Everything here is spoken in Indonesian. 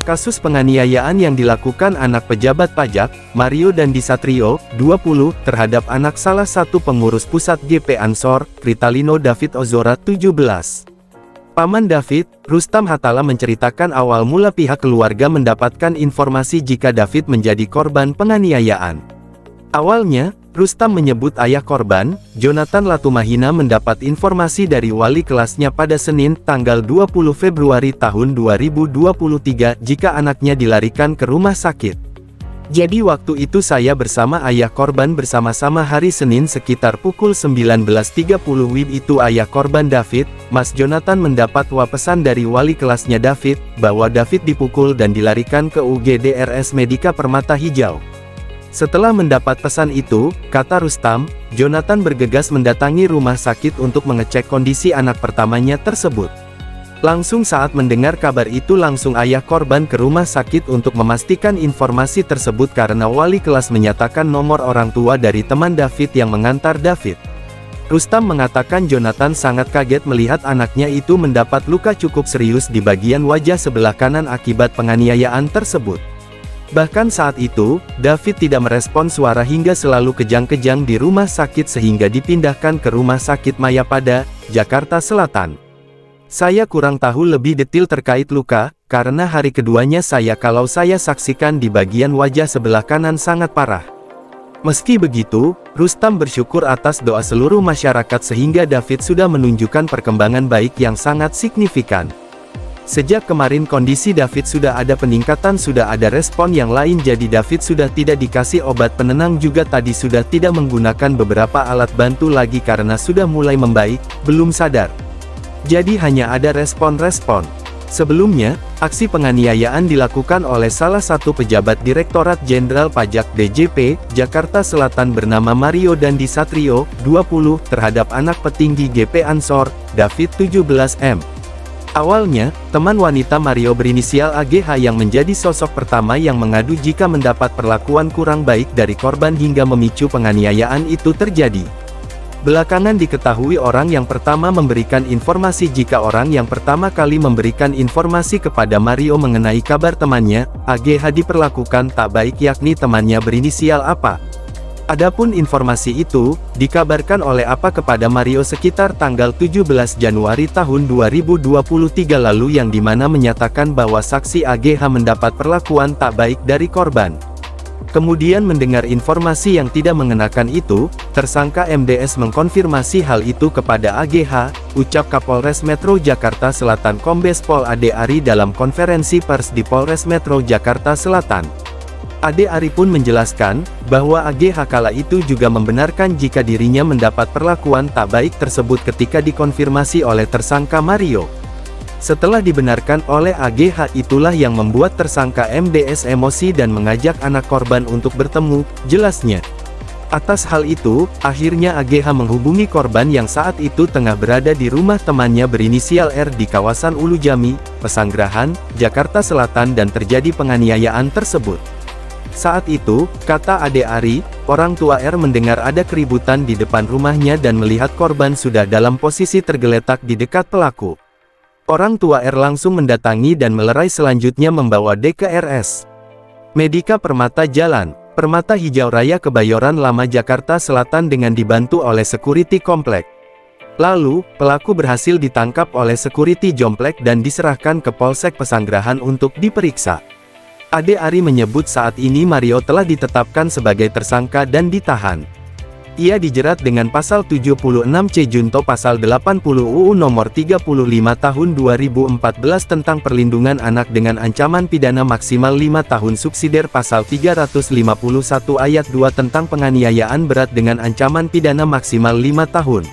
Kasus penganiayaan yang dilakukan anak pejabat pajak, Mario Dandi Satrio, 20, terhadap anak salah satu pengurus pusat GP Ansor, Kritalino David Ozora, 17. Paman David, Rustam Hatala menceritakan awal mula pihak keluarga mendapatkan informasi jika David menjadi korban penganiayaan. Awalnya, Rustam menyebut ayah korban, Jonathan Latumahina mendapat informasi dari wali kelasnya pada Senin, tanggal 20 Februari tahun 2023 jika anaknya dilarikan ke rumah sakit. Jadi waktu itu saya bersama ayah korban bersama-sama hari Senin sekitar pukul 19.30 WIB itu ayah korban David, Mas Jonathan mendapat pesan dari wali kelasnya David, bahwa David dipukul dan dilarikan ke UGD RS Medika Permata Hijau. Setelah mendapat pesan itu, kata Rustam, Jonathan bergegas mendatangi rumah sakit untuk mengecek kondisi anak pertamanya tersebut. Langsung saat mendengar kabar itu langsung ayah korban ke rumah sakit untuk memastikan informasi tersebut karena wali kelas menyatakan nomor orang tua dari teman David yang mengantar David. Rustam mengatakan Jonathan sangat kaget melihat anaknya itu mendapat luka cukup serius di bagian wajah sebelah kanan akibat penganiayaan tersebut. Bahkan saat itu, David tidak merespon suara hingga selalu kejang-kejang di rumah sakit sehingga dipindahkan ke Rumah Sakit Mayapada, Jakarta Selatan. Saya kurang tahu lebih detail terkait luka, karena hari keduanya kalau saya saksikan di bagian wajah sebelah kanan sangat parah. Meski begitu, Rustam bersyukur atas doa seluruh masyarakat sehingga David sudah menunjukkan perkembangan baik yang sangat signifikan. Sejak kemarin kondisi David sudah ada peningkatan, sudah ada respon yang lain, jadi David sudah tidak dikasih obat penenang juga tadi sudah tidak menggunakan beberapa alat bantu lagi karena sudah mulai membaik, belum sadar. Jadi hanya ada respon-respon. Sebelumnya, aksi penganiayaan dilakukan oleh salah satu pejabat Direktorat Jenderal Pajak DJP, Jakarta Selatan bernama Mario Dandi Satrio, 20, terhadap anak petinggi GP Ansor, David 17M. Awalnya, teman wanita Mario berinisial AGH yang menjadi sosok pertama yang mengadu jika mendapat perlakuan kurang baik dari korban hingga memicu penganiayaan itu terjadi. Belakangan diketahui orang yang pertama memberikan informasi jika orang yang pertama kali memberikan informasi kepada Mario mengenai kabar temannya, AGH diperlakukan tak baik yakni temannya berinisial apa. Adapun informasi itu, dikabarkan oleh apa kepada Mario sekitar tanggal 17 Januari tahun 2023 lalu yang dimana menyatakan bahwa saksi AGH mendapat perlakuan tak baik dari korban. Kemudian mendengar informasi yang tidak mengenakan itu, tersangka MDS mengkonfirmasi hal itu kepada AGH, ucap Kapolres Metro Jakarta Selatan Kombes Pol Ade Ari dalam konferensi pers di Polres Metro Jakarta Selatan. Ade Ari pun menjelaskan, bahwa AGH kala itu juga membenarkan jika dirinya mendapat perlakuan tak baik tersebut ketika dikonfirmasi oleh tersangka Mario. Setelah dibenarkan oleh AGH itulah yang membuat tersangka MDS emosi dan mengajak anak korban untuk bertemu, jelasnya. Atas hal itu, akhirnya AGH menghubungi korban yang saat itu tengah berada di rumah temannya berinisial R di kawasan Ulu Jami, Pesanggerahan, Jakarta Selatan dan terjadi penganiayaan tersebut. Saat itu, kata Ade Ari, orang tua R mendengar ada keributan di depan rumahnya dan melihat korban sudah dalam posisi tergeletak di dekat pelaku. Orang tua R langsung mendatangi dan melerai selanjutnya membawa D ke RS Medika Permata Jalan, Permata Hijau Raya Kebayoran Lama Jakarta Selatan dengan dibantu oleh security komplek. Lalu, pelaku berhasil ditangkap oleh security Jomplek dan diserahkan ke Polsek Pesanggerahan untuk diperiksa. Ade Ari menyebut saat ini Mario telah ditetapkan sebagai tersangka dan ditahan. Ia dijerat dengan pasal 76C Junto pasal 80 UU nomor 35 tahun 2014 tentang perlindungan anak dengan ancaman pidana maksimal 5 tahun subsidiar pasal 351 ayat 2 tentang penganiayaan berat dengan ancaman pidana maksimal 5 tahun.